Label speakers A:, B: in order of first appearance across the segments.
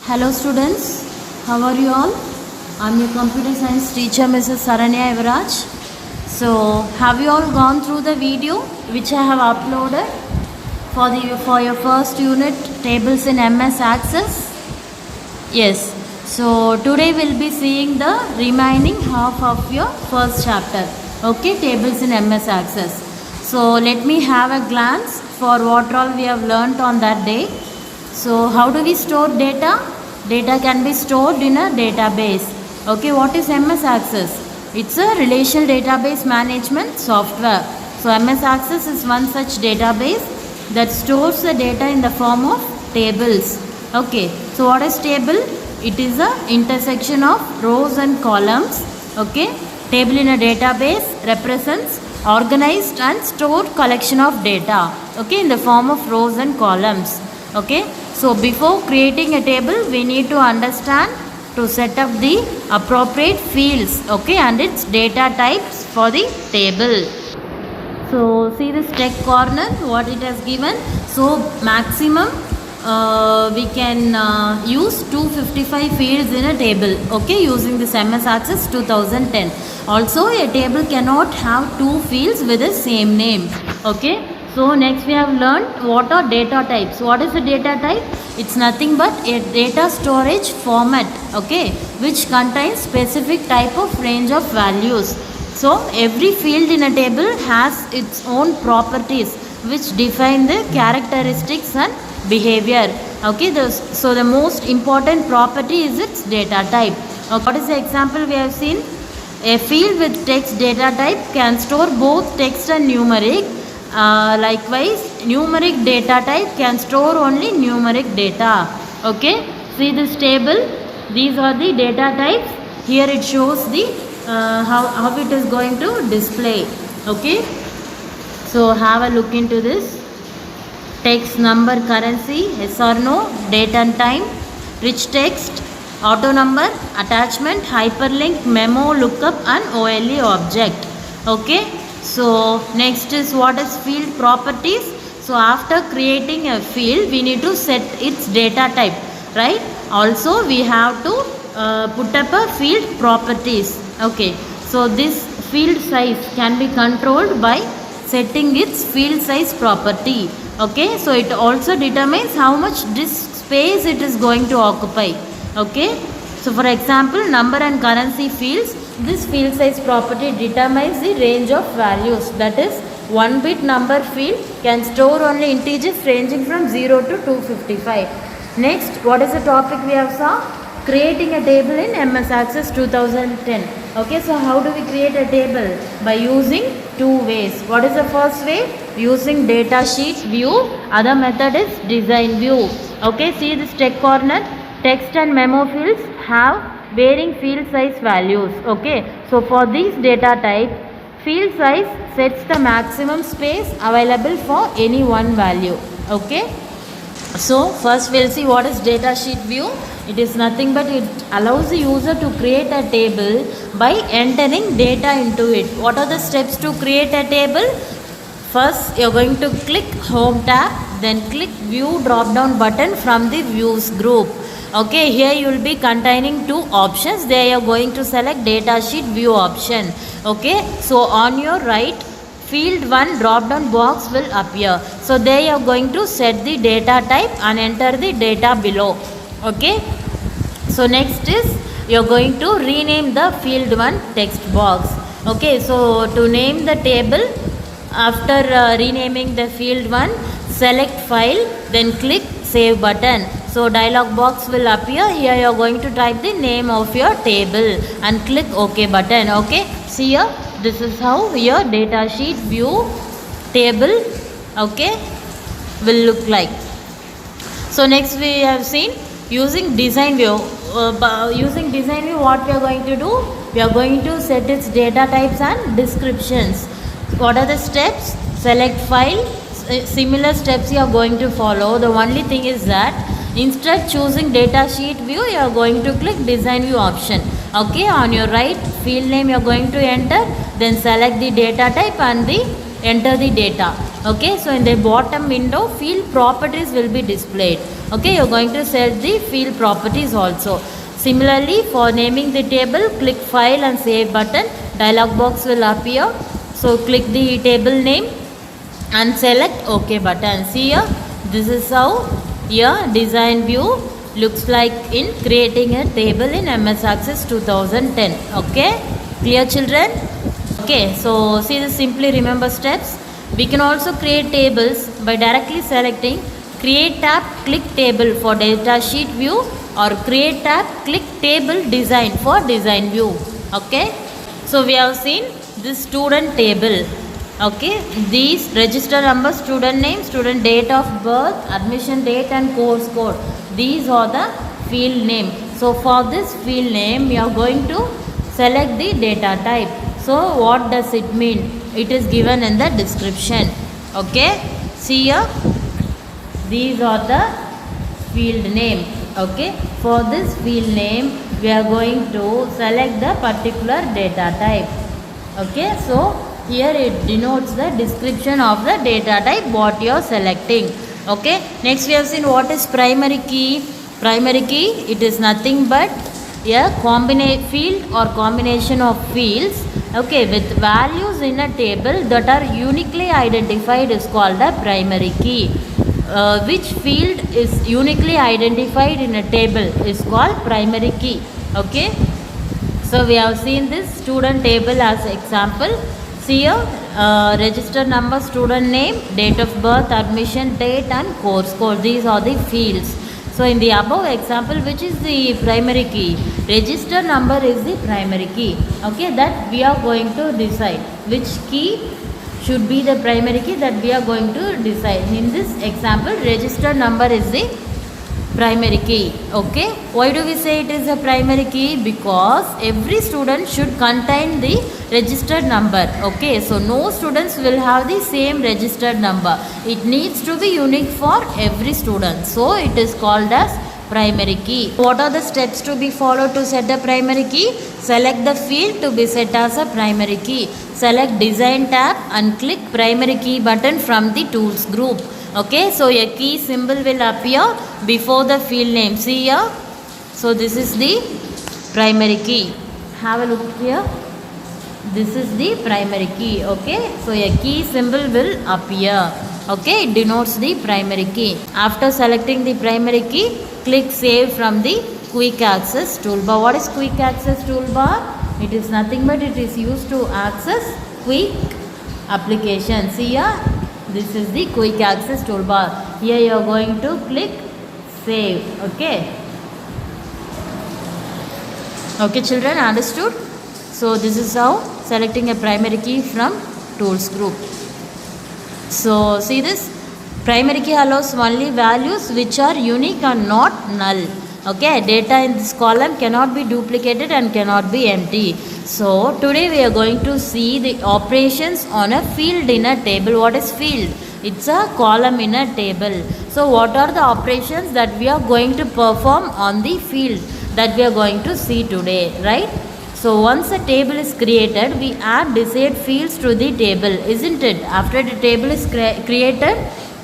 A: Hello students, how are you all? I'm your computer science teacher Mrs. Saranya Evaraj. So have you all gone through the video which I have uploaded for your first unit tables in MS Access? Yes. So today we'll be seeing the remaining half of your first chapter. Okay, tables in MS Access. So let me have a glance for what all we have learnt on that day. So how do we store data? Data can be stored in a database. Okay, what is MS Access? It's a relational database management software. So MS Access is one such database that stores the data in the form of tables. Okay, so what is table? It is a intersection of rows and columns. Okay, table in a database represents organized and stored collection of data. Okay, in the form of rows and columns. Okay, so before creating a table we need to understand to set up the appropriate fields, okay, and its data types for the table. So see this text corner what it has given. So maximum we can use 255 fields in a table, okay, using this MS Access 2010. Also a table cannot have two fields with the same name. Okay, so next we have learned what are data types. What is a data type? It's nothing but a data storage format, okay, which contains specific type of range of values. So every field in a table has its own properties which define the characteristics and behavior. Okay, so the most important property is its data type. Okay, what is the example we have seen? A field with text data type can store both text and numeric. Likewise, numeric data type can store only numeric data. Okay, see this table. These are the data types. Here it shows the how it is going to display. Okay, so have a look into this. Text, number, currency, yes or no, date and time, rich text, auto number, attachment, hyperlink, memo, lookup and OLE object. Okay, so next is what is field properties. So after creating a field we need to set its data type, right? Also we have to put up a field properties. Okay, so this field size can be controlled by setting its field size property. Okay, so it also determines how much disk space it is going to occupy. Okay, so for example, number and currency fields, this field size property determines the range of values. That is, 1-bit number field can store only integers ranging from 0 to 255. Next, what is the topic we have saw? Creating a table in MS Access 2010. Okay, so how do we create a table? By using two ways. What is the first way? Using data sheet view. Other method is design view. Okay, see this text corner. Text and memo fields have varying field size values. Okay, so for these data type, field size sets the maximum space available for any one value. Okay, so first we'll see what is data sheet view. It is nothing but it allows the user to create a table by entering data into it. What are the steps to create a table? First you are going to click home tab, then click view drop down button from the views group. Okay, here you will be containing two options. There you are going to select data sheet view option. Okay, so on your right, field 1 drop down box will appear. So there you are going to set the data type and enter the data below. Okay, so next is you are going to rename the field 1 text box. Okay, so to name the table, after renaming the field 1, select file, then click save button. So dialog box will appear. Here you are going to type the name of your table and click OK button. Okay, see here, this is how your data sheet view table, okay, will look like. So next we have seen using design view. Using design view, what we are going to do? We are going to set its data types and descriptions. What are the steps? Select file. Similar steps you are going to follow. The only thing is that instead choosing data sheet view, you are going to click design view option. Okay, on your right, field name you are going to enter, then select the data type and the enter the data. Okay, so in the bottom window, field properties will be displayed. Okay, you're going to set the field properties also. Similarly, for naming the table, click file and save button. Dialog box will appear. So click the table name and select OK button. See here, this is how your design view looks like in creating a table in MS Access 2010. Okay, clear children? Okay, so see the simply remember steps. We can also create tables by directly selecting create tab, click table for data sheet view, or create tab, click table design for design view. Okay, so we have seen this student table. Okay, these register number, student name, student date of birth, admission date and course code. These are the field name. So for this field name, we are going to select the data type. So what does it mean? It is given in the description. Okay, see here, these are the field name. Okay, for this field name, we are going to select the particular data type. Okay, so here it denotes the description of the data type what you are selecting. Okay, next we have seen what is primary key. Primary key, it is nothing but a field or combination of fields, okay, with values in a table that are uniquely identified is called a primary key. Which field is uniquely identified in a table is called primary key. Okay, so we have seen this student table as example. See here, register number, student name, date of birth, admission date and course code. These are the fields. So in the above example, which is the primary key? Register number is the primary key. Okay, that we are going to decide which key should be the primary key, that we are going to decide. In this example, register number is the primary key. Okay, why do we say it is a primary key? Because every student should contain the registered number. Okay, so no students will have the same registered number. It needs to be unique for every student. So it is called as primary key. What are the steps to be followed to set a primary key? Select the field to be set as a primary key. Select design tab and click primary key button from the tools group. Okay, so a key symbol will appear before the field name. See here, so this is the primary key. Have a look here. This is the primary key. Okay, so a key symbol will appear. Okay, it denotes the primary key. After selecting the primary key, click save from the quick access toolbar. What is quick access toolbar? It is nothing but it is used to access quick applications. See here, this is the quick access toolbar. Here you are going to click save. Okay, okay children, understood? So this is how selecting a primary key from tools group. So see this, primary key allows only values which are unique and not null. Okay, data in this column cannot be duplicated and cannot be empty. So today we are going to see the operations on a field in a table. What is field? It's a column in a table. So what are the operations that we are going to perform on the field that we are going to see today, right? So once a table is created, we add desired fields to the table, isn't it? After the table is created,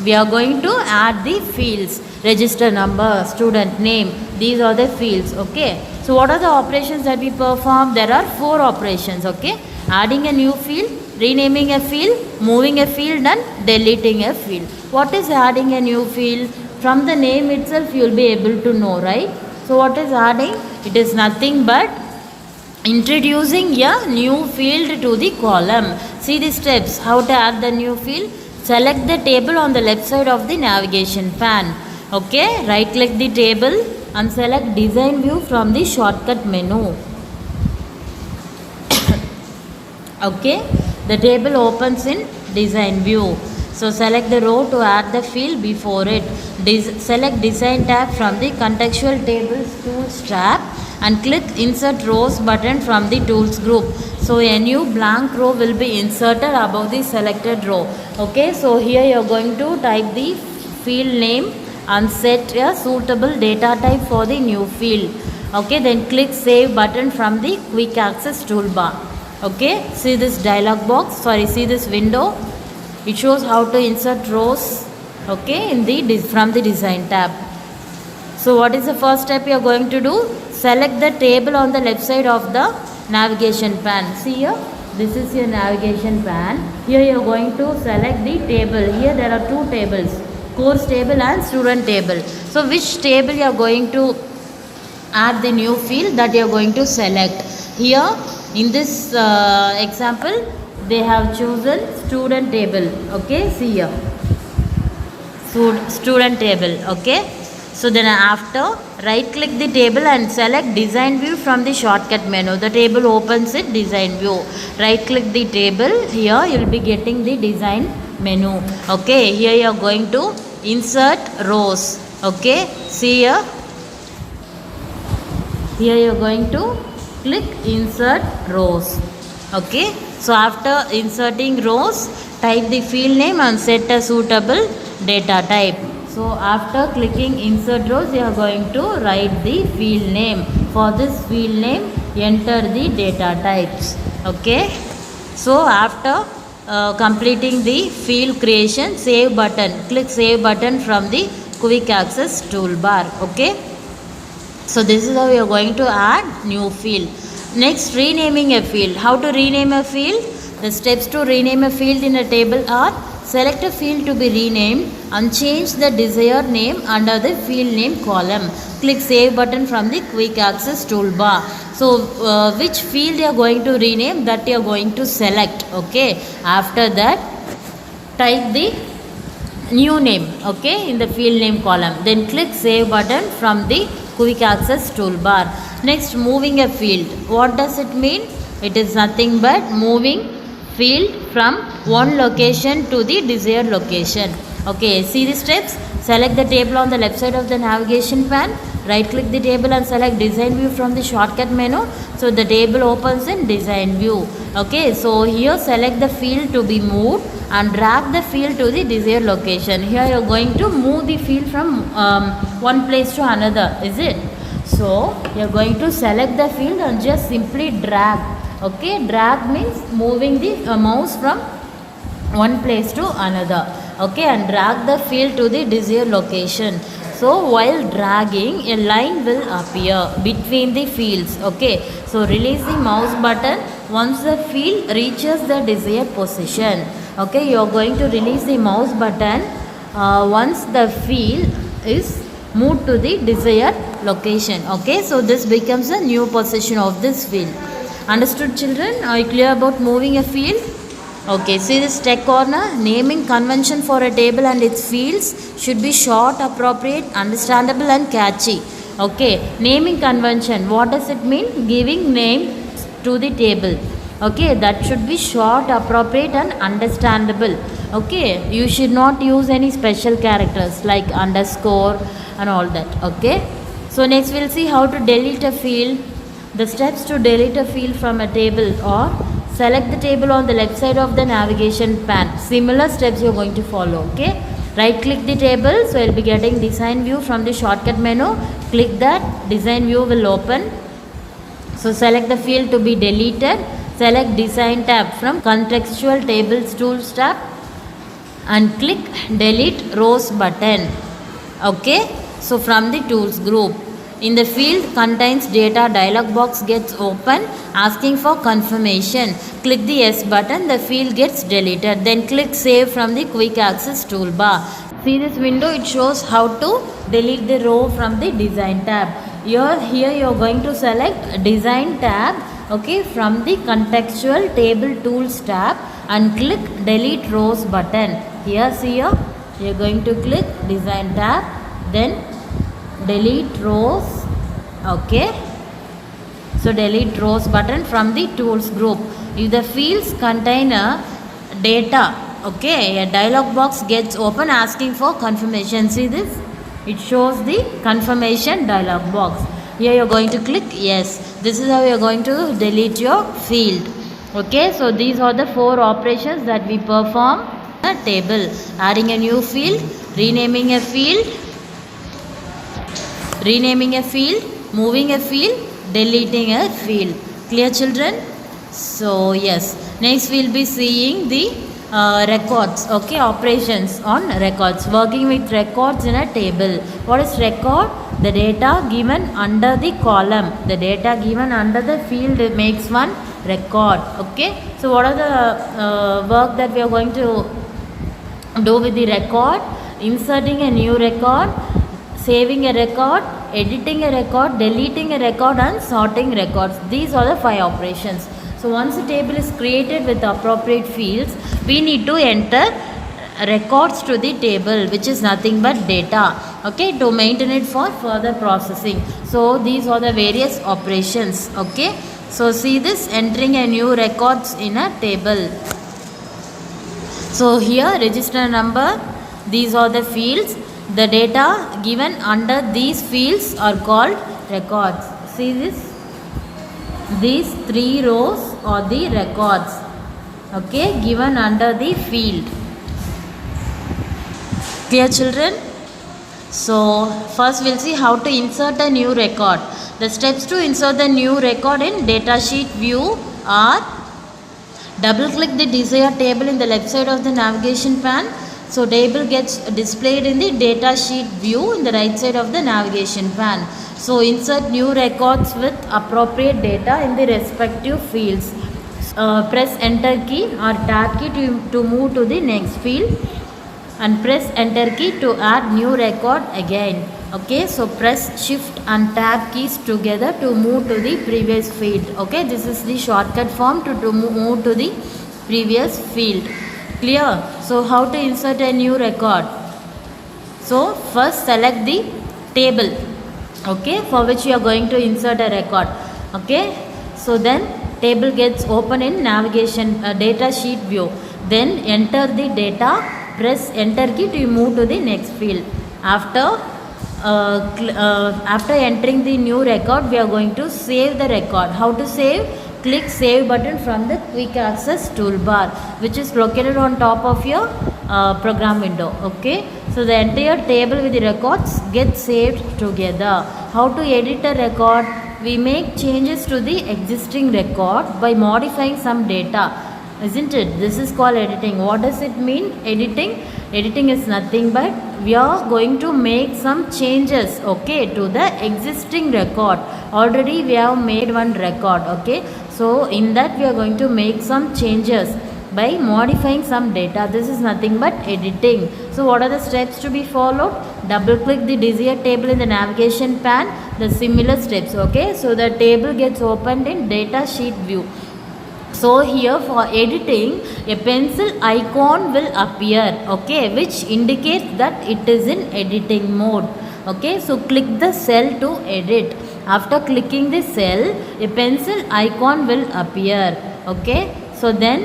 A: we are going to add the fields. Register number, student name, these are the fields. Okay, so what are the operations that we perform? There are 4 operations. Okay, adding a new field, renaming a field, moving a field and deleting a field. What is adding a new field? From the name itself you will be able to know, right? So what is adding? It is nothing but introducing a new field to the column. See the steps how to add the new field. Select the table on the left side of the navigation pane. Okay, right click the table and select design view from the shortcut menu. Okay, the table opens in design view. So select the row to add the field before it. Select design tab from the contextual tables tools tab and click insert rows button from the tools group. So a new blank row will be inserted above the selected row. Okay, so here you are going to type the field name and set a suitable data type for the new field. Okay, then click save button from the quick access toolbar. Okay, see this dialog box, see this window. It shows how to insert rows, okay, in the from the design tab. So what is the first step you are going to do? Select the table on the left side of the navigation pane. See here, this is your navigation pane. Here you are going to select the table. Here there are two tables, course table and student table. So which table you are going to add the new field, that you are going to select. Here in this example they have chosen student table. Okay, see here, student table. Okay, so then after, right click the table and select design view from the shortcut menu. The table opens in design view. Right click the table. Here you will be getting the design menu. Okay, here you are going to insert rows. Okay, see here, here you are going to click insert rows. Okay, so after inserting rows, type the field name and set a suitable data type. So after clicking insert rows, you are going to write the field name. For this field name, enter the data types. Okay, so after completing the field creation, save button, click save button from the quick access toolbar. Okay, so this is how we are going to add new field. Next, renaming a field. How to rename a field? The steps to rename a field in a table are: select a field to be renamed and change the desired name under the field name column. Click save button from the quick access toolbar. So which field you are going to rename, that you are going to select. Okay, after that type the new name, okay, in the field name column. Then click save button from the quick access toolbar. Next, moving a field. What does it mean? It is nothing but moving field from one location to the desired location. Okay, see the steps. Select the table on the left side of the navigation pane. Right click the table and select design view from the shortcut menu. So the table opens in design view. Okay, so here select the field to be moved and drag the field to the desired location. Here you are going to move the field from one place to another, is it? So you are going to select the field and just simply drag. Okay, drag means moving the mouse from one place to another. Okay, and drag the field to the desired location. So while dragging, a line will appear between the fields. Okay, so release the mouse button once the field reaches the desired position. Okay, you are going to release the mouse button once the field is moved to the desired location. Okay, so this becomes a new position of this field. Understood, children? Are you clear about moving a field? Okay, see this tech corner. Naming convention for a table and its fields should be short, appropriate, understandable and catchy. Okay, naming convention. What does it mean? Giving name to the table. Okay, that should be short, appropriate and understandable. Okay, you should not use any special characters like underscore and all that. Okay, so next we'll see how to delete a field. The steps to delete a field from a table are: select the table on the left side of the navigation pane. Similar steps you are going to follow. Okay, right click the table, so you'll be getting design view from the shortcut menu. Click that, design view will open. So select the field to be deleted. Select design tab from contextual tables tools tab and click delete rows button. Okay, so from the tools group, in the field contains data dialog box gets open asking for confirmation. Click the yes button, the field gets deleted. Then click save from the quick access toolbar. See this window, it shows how to delete the row from the design tab. Here you are going to select design tab, okay, from the contextual table tools tab and click delete rows button. Here see here, you are going to click design tab, then delete rows. Okay, so delete rows button from the tools group. If the fields contain a data, okay, a dialog box gets open asking for confirmation. See this, it shows the confirmation dialog box. Here you are going to click yes. This is how you are going to delete your field. Okay, so these are the 4 operations that we perform in a table: adding a new field, renaming a field, moving a field, deleting a field. Clear, children? So yes, next we will be seeing the records, okay, operations on records, working with records in a table. What is record? The data given under the column, the data given under the field makes one record. Okay, so what are the work that we are going to do with the record? Inserting a new record, saving a record, editing a record, deleting a record, and sorting records. These are the 5 operations. So once a table is created with appropriate fields, we need to enter records to the table, which is nothing but data, okay, to maintain it for further processing. So these are the various operations. Okay, so see this, entering a new records in a table. So here register number, these are the fields. The data given under these fields are called records. See this, these 3 rows are the records, okay, given under the field. Clear, children? So first we'll see how to insert a new record. The steps to insert the new record in datasheet view are: double click the desired table in the left side of the navigation pane. So table gets displayed in the datasheet view in the right side of the navigation pane. So insert new records with appropriate data in the respective fields. Press enter key or tab key to move to the next field, and press enter key to add new record again. Okay, so press shift and tab keys together to move to the previous field. Okay, this is the shortcut form to move to the previous field. Clear? So how to insert a new record? So first select the table, okay, for which you are going to insert a record. Okay, so then table gets open in navigation data sheet view. Then enter the data, press enter key to move to the next field. After entering the new record, we are going to save the record. How to save? Click save button from the quick access toolbar, which is located on top of your program window. Okay, so the entire table with the records gets saved together. How to edit a record? We make changes to the existing record by modifying some data, isn't it? This is called editing. What does it mean, editing? Editing is nothing but we are going to make some changes, okay, to the existing record. Already we have made one record, okay, so in that we are going to make some changes by modifying some data. This is nothing but editing. So what are the steps to be followed? Double click the desired table in the navigation pane, the similar steps. Okay, so the table gets opened in data sheet view. So here for editing, a pencil icon will appear, okay, which indicates that it is in editing mode. Okay, so click the cell to edit. After clicking the cell, a pencil icon will appear. Okay, so then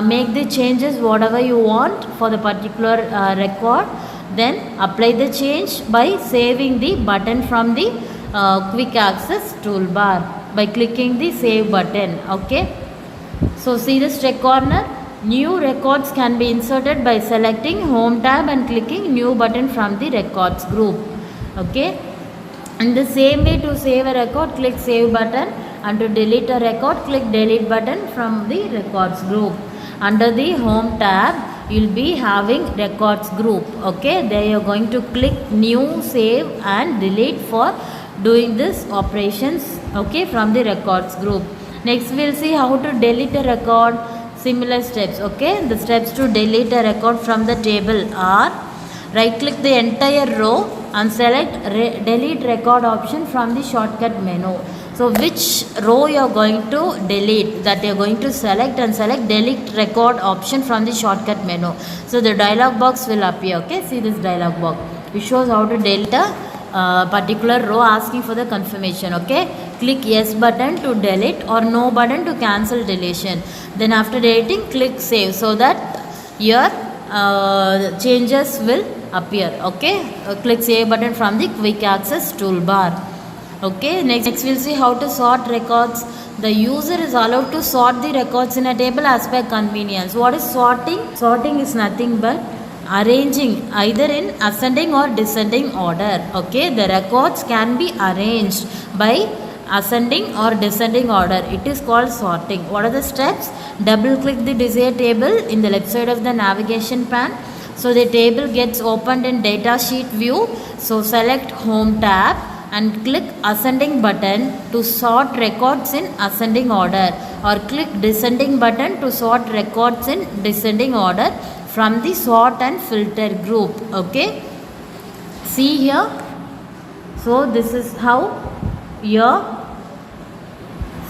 A: make the changes whatever you want for the particular record. Then apply the change by saving the button from the quick access toolbar by clicking the save button. Okay, so see this check corner. New records can be inserted by selecting home tab and clicking new button from the records group. Okay, in the same way, to save a record, click save button, and to delete a record, click delete button from the records group. Under the home tab, you will be having records group. Okay, there you are going to click new, save and delete for doing this operations, okay, from the records group. Next we will see how to delete a record. Similar steps. Okay, the steps to delete a record from the table are: right click the entire row and select delete record option from the shortcut menu. So which row you are going to delete, that you are going to select, and select delete record option from the shortcut menu. So the dialog box will appear. Okay, see this dialog box, which shows how to delete a particular row, asking for the confirmation. Okay, click yes button to delete or no button to cancel deletion. Then after deleting, click save so that your changes will appear. Okay, click save button from the quick access toolbar. Okay, next we'll see how to sort records. The user is allowed to sort the records in a table as per convenience. What is sorting? Sorting is nothing but arranging either in ascending or descending order. Okay, the records can be arranged by ascending or descending order. It is called sorting. What are the steps? Double click the desired table in the left side of the navigation pane. So the table gets opened in data sheet view. So select home tab and click ascending button to sort records in ascending order, or click descending button to sort records in descending order from the sort and filter group. Okay, see here. So this is how your,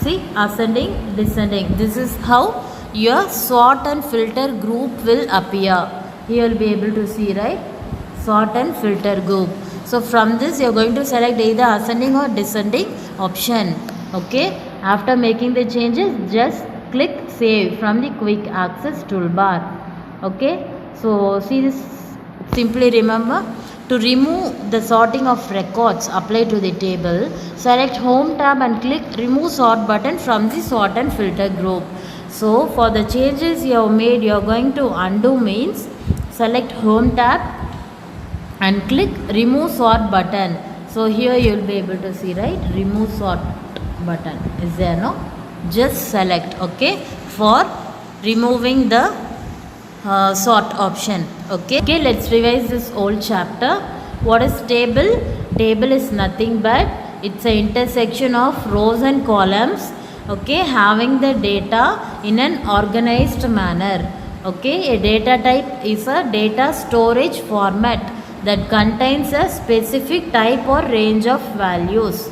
A: see, ascending, descending, this is how your sort and filter group will appear. Here you will be able to see, right? Sort and filter group. So from this you are going to select either ascending or descending option. Okay, after making the changes, just click save from the quick access toolbar. Okay, so see this, simply remember to remove the sorting of records applied to the table, select home tab and click remove sort button from the sort and filter group. So for the changes you have made, you are going to undo means select home tab and click remove sort button. So here you will be able to see, right? Remove sort button is there, no? Just select, okay, for removing the sort option. Okay, let's revise this old chapter. What is table? Table is nothing but it's an intersection of rows and columns, okay, having the data in an organized manner. Okay, a data type is a data storage format that contains a specific type or range of values.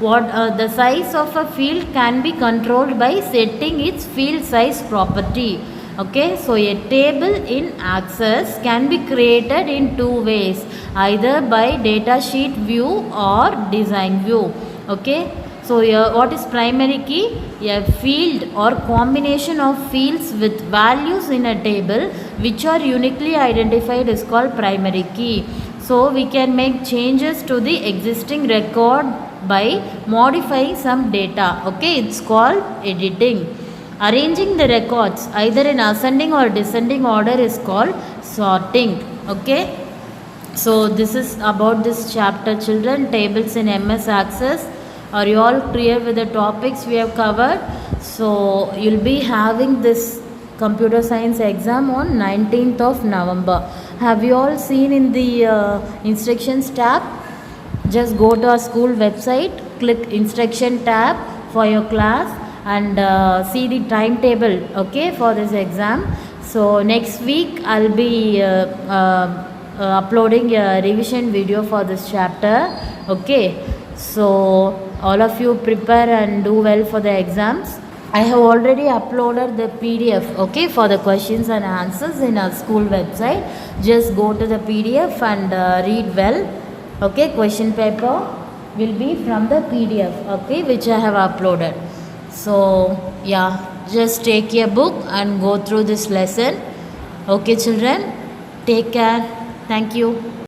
A: The size of a field can be controlled by setting its field size property. Okay, so a table in Access can be created in two ways, either by data sheet view or design view. Okay, so what is primary key? A field or combination of fields with values in a table which are uniquely identified is called primary key. So we can make changes to the existing record by modifying some data. Okay, it's called editing. Arranging the records either in ascending or descending order is called sorting. Okay, so this is about this chapter, children. Tables in MS Access. Are you all clear with the topics we have covered? So you'll be having this computer science exam on 19th of November. Have you all seen in the instructions tab? Just go to our school website, click instruction tab for your class and see the timetable, okay, for this exam. So next week I'll be uploading a revision video for this chapter. Okay, so all of you prepare and do well for the exams. I have already uploaded the PDF, okay, for the questions and answers in our school website. Just go to the PDF and read well. Okay, question paper will be from the PDF, okay, which I have uploaded. So yeah, just take a book and go through this lesson. Okay, children, take care. Thank you.